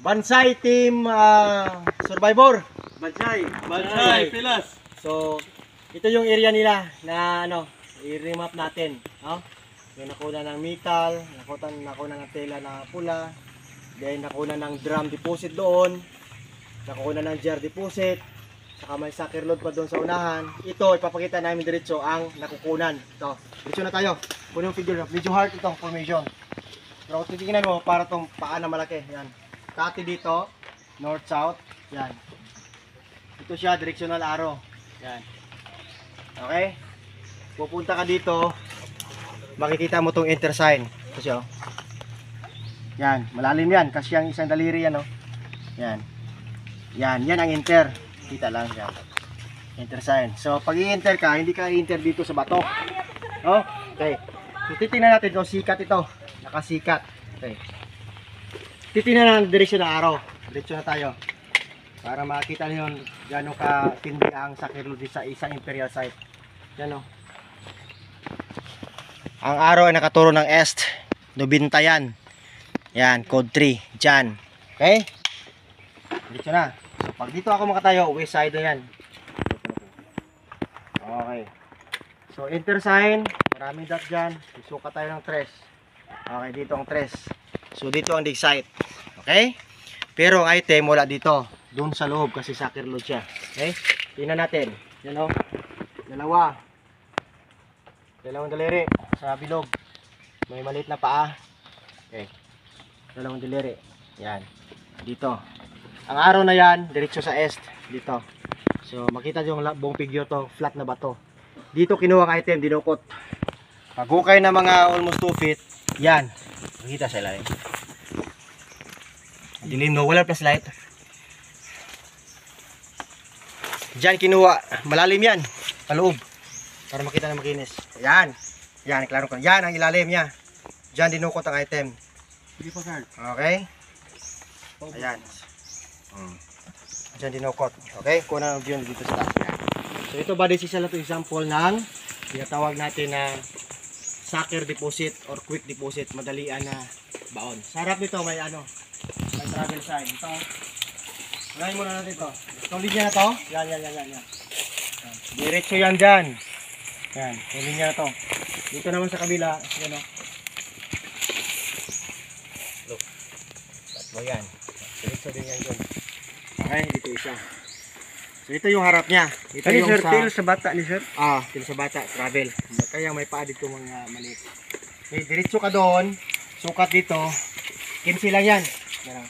Bansay Team Survivor. Bansay, Pilas. So, ito yung area nila na i-remap natin. No? Yung nakuna ng metal, nakuna ng tela na pula, then nakuna ng drum deposit doon, nakuna ng jar deposit, saka may sucker load pa doon sa unahan. Ito, ipapakita namin diretso ang nakukunan. Ito, diretso na tayo. Kunin yung figure, medyo hard itong formation. Pero kung titignan mo, para itong paa na malaki. Yan. Kati dito, north-south. Yan. Ito siya, directional arrow. Yan. Okay? Pupunta ka dito, makikita mo itong enter sign. Ito siya. Yan, malalim yan. Kasi yung isang daliri yan. Yan. Yan ang enter. Kita lang yan. Enter sign. So, pag i-enter ka, hindi ka i-enter dito sa bato. Okay. So, titingnan natin kung sikat ito. Nakasikat. Okay. Titingnan ang direksyon ng araw. Direksyon na tayo. Para makita niyo gano'ng katindi ang sakirlodi sa isang imperial site. Yan o. Ang araw ay nakaturo ng est. 90 yan. Yan, code 3. Diyan. Okay? Diretso na. So, pag dito ako makatayo, west side na yan. Okay. So, enter sign. Maraming dot dyan. Susukat tayo ng tres. Okay, dito ang tres. So, dito ang dig site. Okay? Pero ang item wala dito. Doon sa loob kasi sucker load siya. Okay? Tingnan natin. Yan o. Dalawang daliri sa bilog. May maliit na paa. Okay. Dalawang daliri. Yan. Dito. Ang araw na yan, diretso sa est. Dito. So, makita nyo yung buong figure to. Flat na bato. Dito kinuha ang item, dinukot. Paghukay na mga almost 2 feet. Yan. Makita sa ilalim. Dilim no, wala flashlight. Diyan kinuha. Malalim yan. Paloob. Para makita na makinis. Yan. Yan, klaro ko. Yan ang ilalim niya. Diyan dinukot ang item. Okay? Ayan. Diyan dinukot. Okay? Kuna ang view dito sa taas. So ito ba, this is a lot of example ng tinatawag natin na sucker deposit or quick deposit. Madalian na baon. Sa harap nito may may travel sign. Ito. Unahin muna natin ito. Itong linya na to. Yan. Diretso yan dyan. Yan. Itong linya na to. Dito naman sa kabila. Yan o. Look. Tatlo yan. Diretso din yan dyan. Okay. Dito isa. So ito yung harap niya. Ito yung Sir, til sa bata ni sir. Til sa bata. Travel. Kaya may paa dito mga maliit. Okay. Diretso ka doon. Sukat dito. 15 lang yan. Yan.